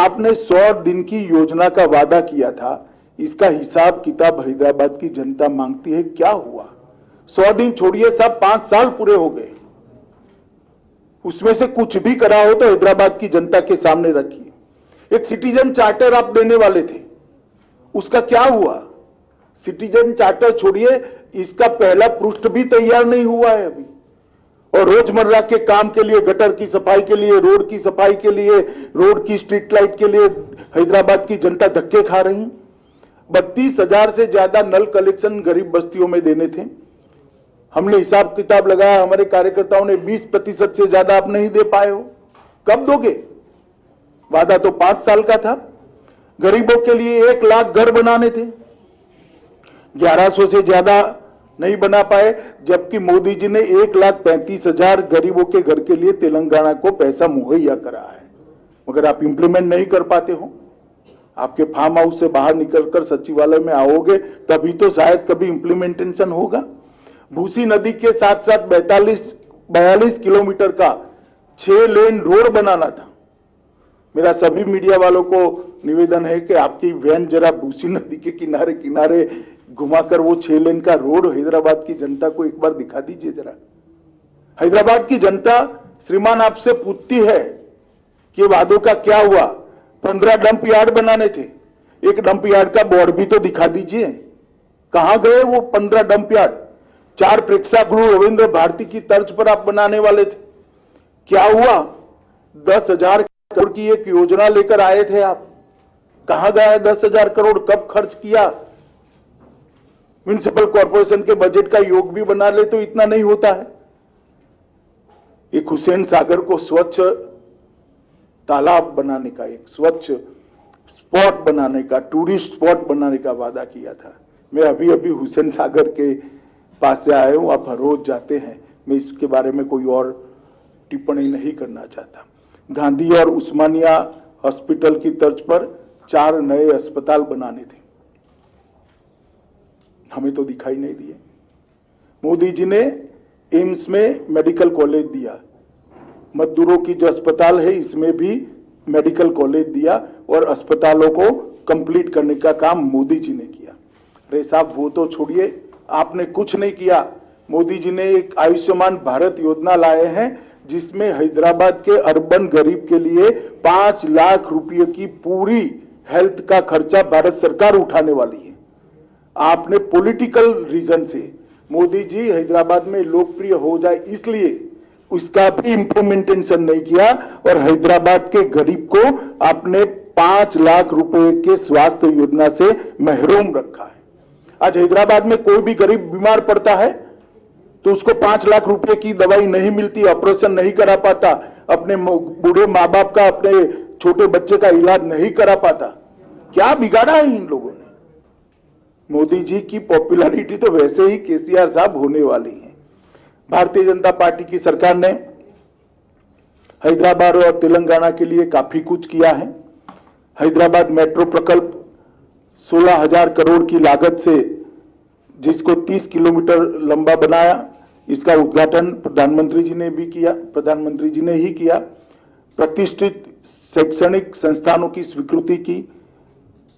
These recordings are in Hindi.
आपने 100 दिन की योजना का वादा किया था, इसका हिसाब किताब हैदराबाद की जनता मांगती है। क्या हुआ? 100 दिन छोड़िए साहब, 5 साल पूरे हो गए। उसमें से कुछ भी करा हो तो हैदराबाद की जनता के सामने रखिए। एक सिटीजन चार्टर आप देने वाले थे, उसका क्या हुआ? सिटीजन चार्टर छोड़िए, इसका पहला पृष्ठ भी तैयार नहीं हुआ है अभी। और रोजमर्रा के काम के लिए, गटर की सफाई के लिए, रोड की सफाई के लिए, रोड की स्ट्रीट लाइट के लिए हैदराबाद की जनता धक्के खा रही है। 32,000 से ज्यादा नल कलेक्शन गरीब बस्तियों में देने थे। हमने हिसाब किताब लगाया, हमारे कार्यकर्ताओं ने 20% से ज्यादा आप नहीं दे पाए हो। कब दोगे? वादा तो 5 साल का था। गरीबों के लिए 1 लाख घर बनाने थे, 1100 से ज्यादा नहीं बना पाए, जबकि मोदी जी ने 1,35,000 गरीबों के घर के लिए तेलंगाना को पैसा मुहैया करा है, मगर आप इंप्लीमेंट नहीं कर पाते हो। आपके फार्म हाउस से बाहर निकलकर सचिवालय में आओगे तभी तो शायद कभी इंप्लीमेंटेशन होगा। भूसी नदी के साथ साथ 42 किलोमीटर का 6 लेन रोड बनाना था। मेरा सभी मीडिया वालों को निवेदन है कि आपकी वैन जरा भूसी नदी के किनारे किनारे घुमाकर वो 6 लेन का रोड हैदराबाद की जनता को एक बार दिखा दीजिए जरा। हैदराबाद की जनता श्रीमान आपसे पूछती है कि वादों का क्या हुआ। 15 डंप यार्ड बनाने थे, एक डंप यार्ड का बोर्ड भी तो दिखा दीजिए। कहां गए वो 15 डंप यार्ड? 4 प्रेक्षागृह रविंद्र भारती की तर्ज पर आप बनाने वाले थे, क्या हुआ? 10,000 करोड़ की एक योजना लेकर आए थे आप, कहां गया 10,000 करोड़? कब खर्च किया? म्युनिसिपल कॉर्पोरेशन के बजट का योग भी बना ले तो इतना नहीं होता है। एक हुसैन सागर को स्वच्छ तालाब बनाने का, एक स्वच्छ स्पॉट बनाने का, टूरिस्ट स्पॉट बनाने का वादा किया था। मैं अभी अभी हुसैन सागर के पास से आया हूं, आप हर रोज जाते हैं, मैं इसके बारे में कोई और टिप्पणी नहीं करना चाहता। गांधी और उस्मानिया हॉस्पिटल की तर्ज पर 4 नए अस्पताल बनाने थे, हमें तो दिखाई नहीं दिए। मोदी जी ने एम्स में मेडिकल कॉलेज दिया, मजदूरों की जो अस्पताल है इसमें भी मेडिकल कॉलेज दिया और अस्पतालों को कंप्लीट करने का काम मोदी जी ने किया। अरे साहब वो तो छोड़िए, आपने कुछ नहीं किया। मोदी जी ने एक आयुष्मान भारत योजना लाए हैं जिसमें हैदराबाद के अर्बन गरीब के लिए 5 लाख रुपए की पूरी हेल्थ का खर्चा भारत सरकार उठाने वाली है। आपने पॉलिटिकल रीजन से मोदी जी हैदराबाद में लोकप्रिय हो जाए इसलिए उसका भी इंप्लीमेंटेशन नहीं किया और हैदराबाद के गरीब को आपने 5 लाख रुपए के स्वास्थ्य योजना से महरूम रखा है। आज हैदराबाद में कोई भी गरीब बीमार पड़ता है तो उसको 5 लाख रुपए की दवाई नहीं मिलती, ऑपरेशन नहीं करा पाता, अपने बूढ़े माँ बाप का, अपने छोटे बच्चे का इलाज नहीं करा पाता। क्या बिगाड़ा है इन लोगों ने? मोदी जी की पॉपुलैरिटी तो वैसे ही केसीआर साहब होने वाली है। भारतीय जनता पार्टी की सरकार ने हैदराबाद और तेलंगाना के लिए काफी कुछ किया है। हैदराबाद मेट्रो प्रकल्प 16,000 करोड़ की लागत से जिसको 30 किलोमीटर लंबा बनाया, इसका उद्घाटन प्रधानमंत्री जी ने ही किया। प्रतिष्ठित शैक्षणिक संस्थानों की स्वीकृति की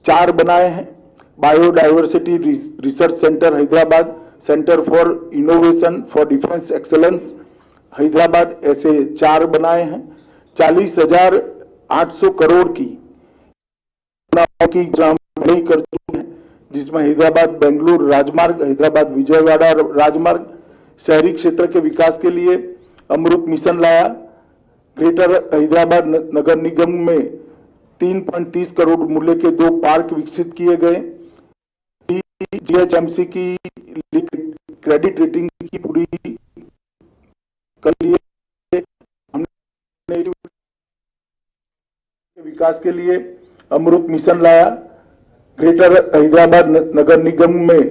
4 बनाए हैं। Biodiversity research centre Hyderabad, centre for innovation for defence excellence Hyderabad, ऐसे 4 बनाए हैं। 40,800 करोड़ की कर चुके हैं जिसमें हैदराबाद बेंगलुरु राजमार्ग, हैदराबाद विजयवाड़ा राजमार्ग, शहरी क्षेत्र के विकास के लिए अमृत मिशन लाया। ग्रेटर हैदराबाद नगर निगम में 3.30 करोड़ मूल्य के 2 पार्क विकसित किए गए। जीएचएमसी की क्रेडिट रेटिंग की पूरी कर लिए हमने। विकास के लिए अमृत मिशन लाया। ग्रेटर हैदराबाद नगर निगम में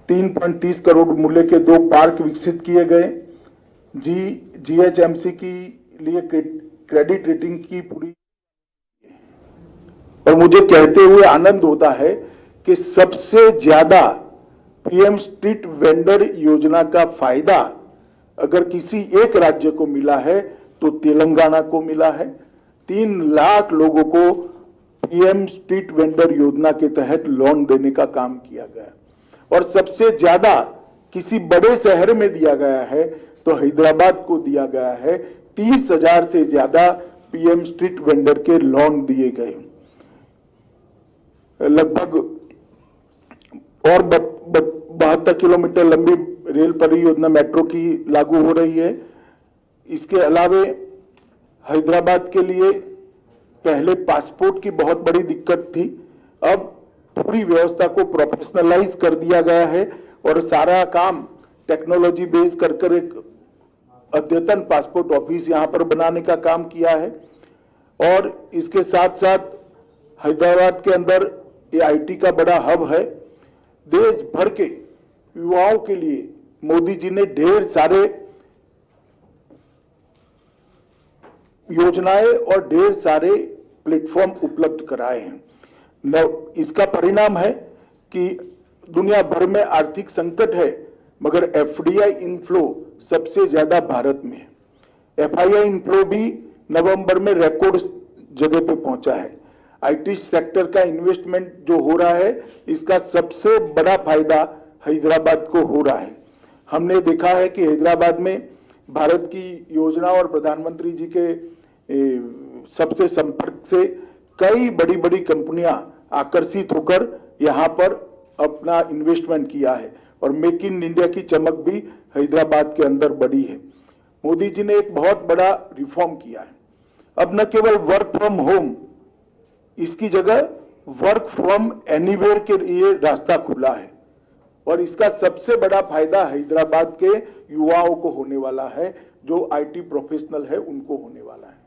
3.30 करोड़ मूल्य के 2 पार्क विकसित किए गए। जीएचएमसी की लिए क्रेडिट रेटिंग की पूरी। और मुझे कहते हुए आनंद होता है कि सबसे ज्यादा पीएम स्ट्रीट वेंडर योजना का फायदा अगर किसी एक राज्य को मिला है तो तेलंगाना को मिला है। 3 लाख लोगों को पीएम स्ट्रीट वेंडर योजना के तहत लोन देने का काम किया गया और सबसे ज्यादा किसी बड़े शहर में दिया गया है तो हैदराबाद को दिया गया है। 30,000 से ज्यादा पीएम स्ट्रीट वेंडर के लोन दिए गए। लगभग और 72 किलोमीटर लंबी रेल परियोजना मेट्रो की लागू हो रही है। इसके अलावे हैदराबाद के लिए पहले पासपोर्ट की बहुत बड़ी दिक्कत थी, अब पूरी व्यवस्था को प्रोफेशनलाइज कर दिया गया है और सारा काम टेक्नोलॉजी बेस कर एक अद्यतन पासपोर्ट ऑफिस यहां पर बनाने का काम किया है। और इसके साथ साथ हैदराबाद के अंदर ये आईटी का बड़ा हब है। देश भर के युवाओं के लिए मोदी जी ने ढेर सारे योजनाएं और ढेर सारे प्लेटफॉर्म उपलब्ध कराए हैं। इसका परिणाम है कि दुनिया भर में आर्थिक संकट है, मगर एफडीआई इनफ्लो सबसे ज्यादा भारत में है। एफआईआई इनफ्लो भी नवंबर में रिकॉर्ड जगह पे पहुंचा है। आईटी सेक्टर का इन्वेस्टमेंट जो हो रहा है, इसका सबसे बड़ा फायदा हैदराबाद को हो रहा है। हमने देखा है कि हैदराबाद में भारत की योजना और प्रधानमंत्री जी के सबसे संपर्क से कई बड़ी बड़ी कंपनियां आकर्षित होकर यहां पर अपना इन्वेस्टमेंट किया है और मेक इन इंडिया की चमक भी हैदराबाद के अंदर बढ़ी है। मोदी जी ने एक बहुत बड़ा रिफॉर्म किया है। अब न केवल वर्क फ्रॉम होम, इसकी जगह वर्क फ्रॉम एनीवेयर के लिए रास्ता खुला है और इसका सबसे बड़ा फायदा हैदराबाद के युवाओं को होने वाला है, जो आईटी प्रोफेशनल है उनको होने वाला है।